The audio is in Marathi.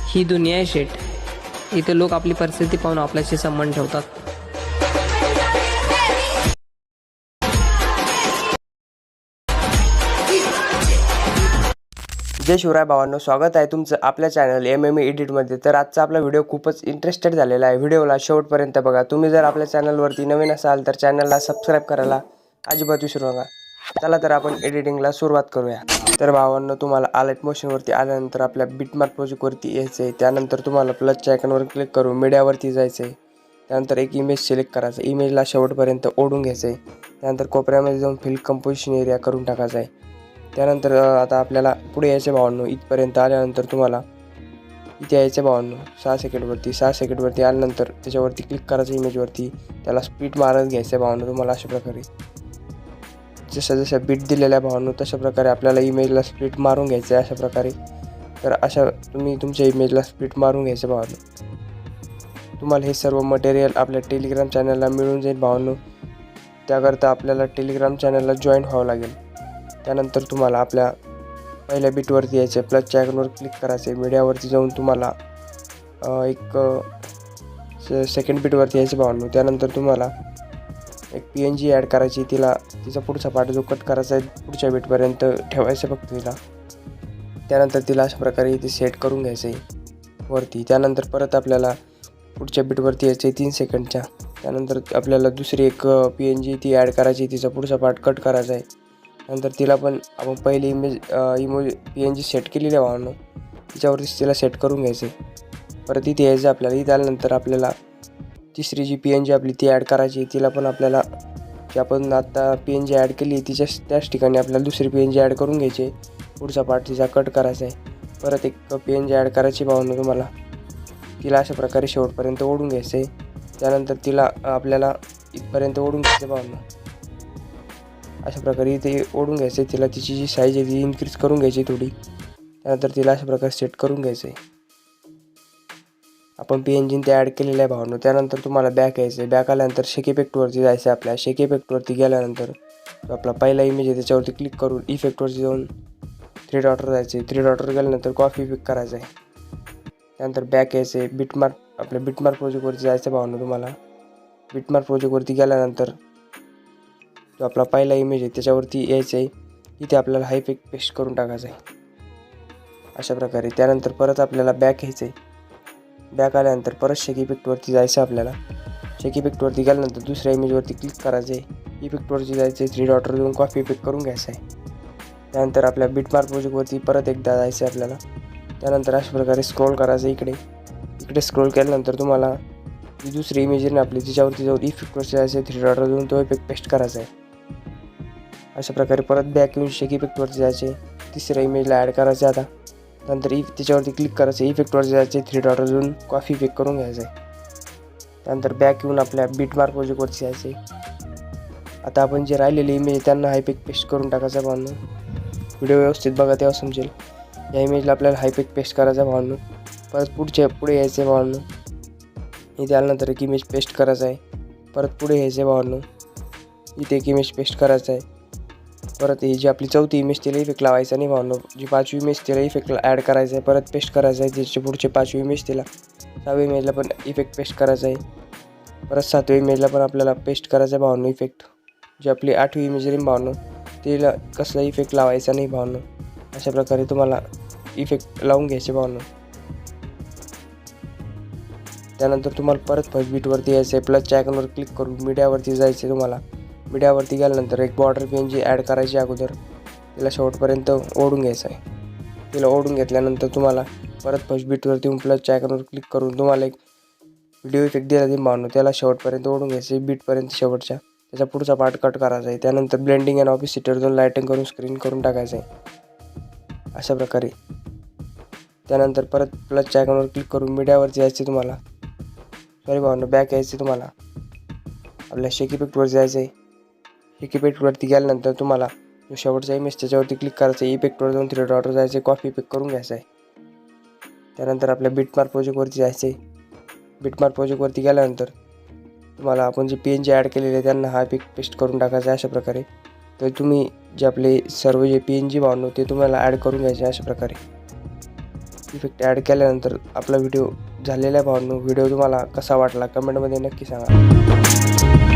ही दुनिया आहे शेट. इथे लोक आपली परिस्थिती पाहून आपल्याशी संबंध ठेवतात. जय शिवराय भावांनो, स्वागत आहे तुमचं आपल्या चॅनल MMA एडिटमध्ये. तर आजचा आपला व्हिडिओ खूपच इंटरेस्टेड झालेला आहे. व्हिडिओला शेवटपर्यंत बघा. तुम्ही जर आपल्या चॅनलवरती नवीन असाल तर चॅनलला सबस्क्राईब करायला अजिबात विसरू नका. चला तर आपण एडिटिंगला सुरुवात करूया. तर भावांनो, तुम्हाला आलाइट मोशनवरती आल्यानंतर आपल्या बिटमार्क प्रोजेक्टवरती यायचं आहे. त्यानंतर तुम्हाला प्लसच्या आयकॉनवर क्लिक करून मीडियावरती जायचं आहे. त्यानंतर एक इमेज सिलेक्ट करायचं. इमेजला शेवटपर्यंत ओढून घ्यायचं आहे. त्यानंतर कोपऱ्यामध्ये जाऊन फिल कंपोजिशन एरिया करून टाकायचा आहे. त्यानंतर आता आपल्याला पुढे यायचं भावांनो. इथपर्यंत आल्यानंतर तुम्हाला इथे यायचं भावांनो 6 सेकंडवरती आल्यानंतर त्याच्यावरती क्लिक करायचं इमेजवरती. त्याला स्पीड मारत घ्यायचं भावांनो तुम्हाला. अशा प्रकारे जसं बीट दिलेल्या भावांनो तशा प्रकारे आपल्याला इमेजला स्प्लिट मारून घ्यायचं आहे अशा प्रकारे. तर अशा तुम्ही तुमच्या इमेजला स्प्लिट मारून घ्यायचं भावांनो. तुम्हाला हे सर्व मटेरियल आपल्या टेलिग्राम चॅनलला मिळून जाईल भावांनो. त्याकरता आपल्याला टेलिग्राम चॅनलला जॉईन व्हावं लागेल. त्यानंतर तुम्हाला आपल्या पहिल्या बीटवरती यायचं, प्लसच्या आयकॉनवर क्लिक करायचं. मीडियावरती जाऊन तुम्हाला एक सेकंड बीटवरती यायचं भावांनो. त्यानंतर तुम्हाला एक PNG ॲड करायची. तिचा पुढचा पार्ट जो कट करायचा आहे पुढच्या बीटपर्यंत ठेवायचं फक्त तिला. त्यानंतर तिला अशा प्रकारे इथे सेट करून घ्यायचं आहे वरती. त्यानंतर परत आपल्याला पुढच्या बीटवरती यायचं आहे 3 सेकंडच्या. त्यानंतर आपल्याला दुसरी एक PNG ती ॲड करायची. तिचा पुढचा पार्ट कट करायचा आहे. नंतर तिला पण आपण पहिली PNG सेट केलेली आहे भावांनो. तिच्यावरतीच तिला सेट करून घ्यायचं आहे. परत इथे यायचं आपल्याला. इथे आल्यानंतर आपल्याला तिसरी जी PNG आपली ती ॲड करायची. तिला पण आपल्याला जी आपण आता PNG ॲड केली त्याच ठिकाणी आपल्याला दुसरी PNG ॲड करून घ्यायची. पुढचा पार्ट तिचा कट करायचा आहे. परत एक PNG ॲड करायची भावांनो तुम्हाला. तिला अशा प्रकारे शेवटपर्यंत ओढून घ्यायचं आहे. त्यानंतर तिला आपल्याला इथपर्यंत ओढून घ्यायचं भावांनो. अशा प्रकारे इथे ओढून घ्यायचं आहे. तिला तिची जी साईज आहे ती इन्क्रीज करून घ्यायची थोडी. त्यानंतर तिला अशा प्रकारे सेट करून घ्यायचं आहे. आपण PNG ते ॲड केलेलं आहे भावांनो. त्यानंतर तुम्हाला बॅक यायचं आहे. बॅक आल्यानंतर शेक इफेक्टवरती जायचं आहे. आपल्या शेक इफेक्टवरती गेल्यानंतर जो आपला पहिला इमेज आहे त्याच्यावरती क्लिक करून इफेक्टवरती जाऊन 3 डॉटवर जायचं आहे. 3 डॉटवर गेल्यानंतर कॉपी पिक करायचं आहे. त्यानंतर बॅक यायचं आहे. आपल्या बिटमार्क प्रोजेक्टवरती जायचं भावांनो तुम्हाला. बिटमार्क प्रोजेक्टवरती गेल्यानंतर जो आपला पहिला इमेज आहे त्याच्यावरती यायचं आहे. इथे आपल्याला हा इफेक्ट पेस्ट करून टाकायचा आहे अशा प्रकारे. त्यानंतर परत आपल्याला बॅक यायचं आहे. बॅक आल्यानंतर परत शेक इफेक्टवरती जायचं आपल्याला. शेक इफेक्टवरती गेल्यानंतर दुसऱ्या इमेजवरती क्लिक करायचं आहे. इफेक्टवरती जायचं आहे. 3 डॉटवर जाऊन कॉपी इफेक्ट करून घ्यायचं आहे. त्यानंतर आपल्या बिटमार्क प्रोजेक्टवरती परत एकदा जायचं आहे आपल्याला. त्यानंतर अशा प्रकारे स्क्रोल करायचं इकडे स्क्रोल केल्यानंतर तुम्हाला जी दुसरी इमेज आहे ना आपली तिच्यावरती जाऊन इफेक्टवरती जायचं आहे. 3 डॉटवर जाऊन तो इफेक्ट पेस्ट करायचा आहे. अशा प्रकारे परत बॅक येऊन शेक इफेक्टवरती जायचे. तिसऱ्या इमेजला ॲड करायचं आता. नंतर त्याच्यावरती क्लिक करायचं. इफेक्टवरती जायचे. 3 डॉटवर जाऊन कॉफी इफेक्ट करून घ्यायचं आहे. त्यानंतर बॅक येऊन आपल्या बिटमार्क प्रोजेक्टवरती जायचे. आता आपण जे राहिलेले इमेज त्यांना हा इफेक्ट पेस्ट करून टाकायचा भावांनो. व्हिडिओ व्यवस्थित बघा तेव्हा समजेल. या इमेजला आपल्याला हा इफेक्ट पेस्ट करायचा भावांनो. परत पुढे यायचं आहे भावांनो. इथे आल्यानंतर एक इमेज पेस्ट करायचा आहे. परत पुढे यायचं आहे भावांनो. इथे एक इमेज पेस्ट करायचा आहे. परत ही जी आपली चौथी इमेज तिला इफेक्ट लावायचा नाही भावांनो. जी 5वी इमेज तिला इफेक्टला ॲड करायचं आहे. परत पेस्ट करायचं आहे. तिचे पुढचे 5वी इमेज तिला 6व्या इमेजला पण इफेक्ट पेस्ट करायचा आहे. परत 7व्या इमेजला पण आपल्याला पेस्ट करायचा आहे भावांनो इफेक्ट. जी आपली 8वी इमेज आहे भावांनो तिला कसला इफेक्ट लावायचा नाही भावांनो. अशा प्रकारे तुम्हाला इफेक्ट लावून घ्यायचे भावांनो. त्यानंतर तुम्हाला परत फर्स्ट बीटवरती यायचं आहे. प्लसच्या आयकॉनवर क्लिक करून मीडियावरती जायचं आहे तुम्हाला. मीडियावरती गेल्यानंतर एक बॉर्डर PNG ॲड करायची अगोदर. तिला शेवटपर्यंत ओढून घ्यायचं आहे. तिला ओढून घेतल्यानंतर तुम्हाला परत फर्स्ट बीटवरती येऊन प्लसच्या आयकॉनवर क्लिक करून तुम्हाला एक व्हिडिओ इफेक्ट दिला ते भावांनो. त्याला शेवटपर्यंत ओढून घ्यायचं आहे बीटपर्यंत शेवटच्या. त्याचा पुढचा पार्ट कट करायचा आहे. त्यानंतर ब्लेंडिंग अँड ऑपोसिटर जाऊन लायटिंग करून स्क्रीन करून टाकायचं आहे अशा प्रकारे. त्यानंतर परत प्लसच्या आयकॉनवर क्लिक करून मीडियावरती यायचं तुम्हाला. भावांनो बॅक यायचं तुम्हाला. आपल्या शेक इफेक्टवर जायचं आहे. शेक इफेक्टवरती गेल्यानंतर तुम्हाला जो शेवटचा इमेज त्याच्यावरती क्लिक करायचं आहे. इफेक्टवर जाऊन 3 डॉटवर जायचं आहे. कॉपी इफेक्ट करून घ्यायचं आहे. त्यानंतर आपल्या बिटमार्क प्रोजेक्टवरती जायचं आहे. बिटमार्क प्रोजेक्टवरती गेल्यानंतर तुम्हाला आपण जे PNG ॲड केलेले आहे त्यांना हा इफेक्ट पेस्ट करून टाकायचा आहे अशा प्रकारे. तर तुम्ही जे आपले सर्व जे PNG भावांनो ते तुम्हाला ॲड करून घ्यायचे अशा प्रकारे. इफेक्ट ॲड केल्यानंतर आपला व्हिडिओ झालेला आहे भावांनो. व्हिडिओ तुम्हाला कसा वाटला कमेंटमध्ये नक्की सांगा.